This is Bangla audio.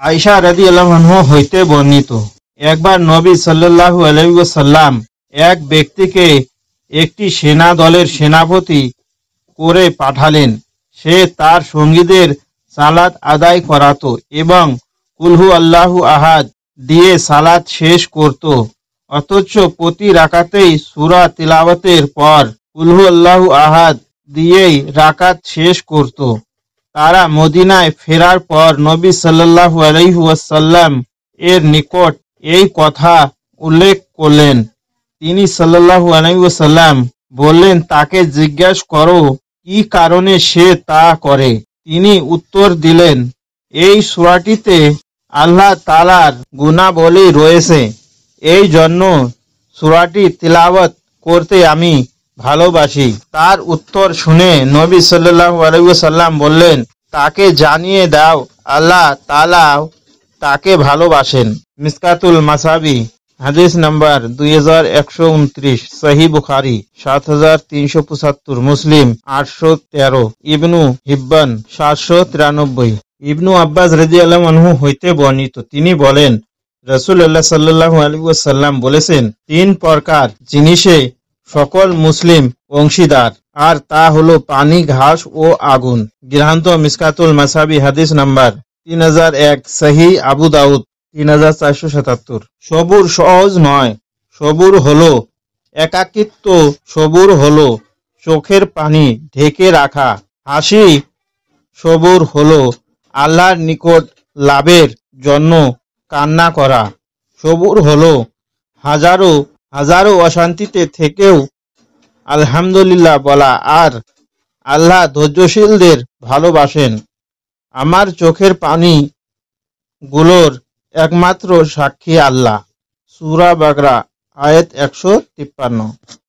আয়েশা রাদিয়াল্লাহু আনহা হইতে বর্ণিত, একবার নবী সাল্লাল্লাহু আলাইহি ওয়াসাল্লাম এক ব্যক্তিকে একটি সেনা দলের সেনাপতি করে পাঠালেন। সে তার সঙ্গীদের সালাত আদায় করাতো এবং কুলহু আল্লাহু আহাদ দিয়ে সালাত শেষ করত। অথচ প্রতি রাকাতেই সূরা তিলাওয়াতের পর কুলহু আল্লাহু আহাদ দিয়েই রাকাত শেষ করত। তারা মদিনায় ফেরার পর নবী সাল্লাল্লাহু আলাইহি ওয়াসাল্লাম এর নিকট এই কথা উল্লেখ করলেন। তিনি সাল্লাল্লাহু আলাইহি ওয়াসাল্লাম বললেন, তাকে জিজ্ঞাসা করো কি কারণে সে তা করে। তিনি উত্তর দিলেন, এই সূরাটিতে আল্লাহ তাআলার গুণাবলী রয়েছে, এই জন্য সূরাটি তিলাওয়াত করতে আমি ভালোবাসি। তার উত্তর শুনে নবী সাল্লাল্লাহু আলাইহি ওয়াসাল্লাম বললেন, তাকে জানিয়ে দাও আল্লাহ তাআলা তাকে ভালোবাসেন। মিসকাতুল মাসাবি হাদিস নাম্বার 2129, সহিহ বুখারী 7375, মুসলিম 813, ইবনু হিব্বান 793। ইবনু আব্বাস রাদিয়াল্লাহু আনহু হইতে বর্ণিত, তিনি বলেন, রাসূলুল্লাহ সাল্লাল্লাহু আলাইহি ওয়াসাল্লাম বলেছেন, তিন প্রকার জিনিসে সকল মুসলিম অংশীদার, আর তা হলো পানি, ঘাস ও আগুন। গ্রন্থ মিসকাতুল মাসাবি হাদিস নাম্বার 3001, সহিহ আবু দাউদ 3477। সবুর সহজ নয়। সবুর হলো একাকিত্ব, সবুর হলো চোখের পানি ঢেকে রাখা, হাসি। সবুর হলো আল্লাহর নিকট লাভের জন্য কান্না করা। সবুর হলো হাজারো হাজারো অশান্তিতে থেকেও আলহামদুলিল্লাহ বলা। আর আল্লাহ ধৈর্যশীলদের ভালোবাসেন। আমার চোখের পানি গুলোর একমাত্র সাক্ষী আল্লাহ। সূরা বাকরা আয়াত 153।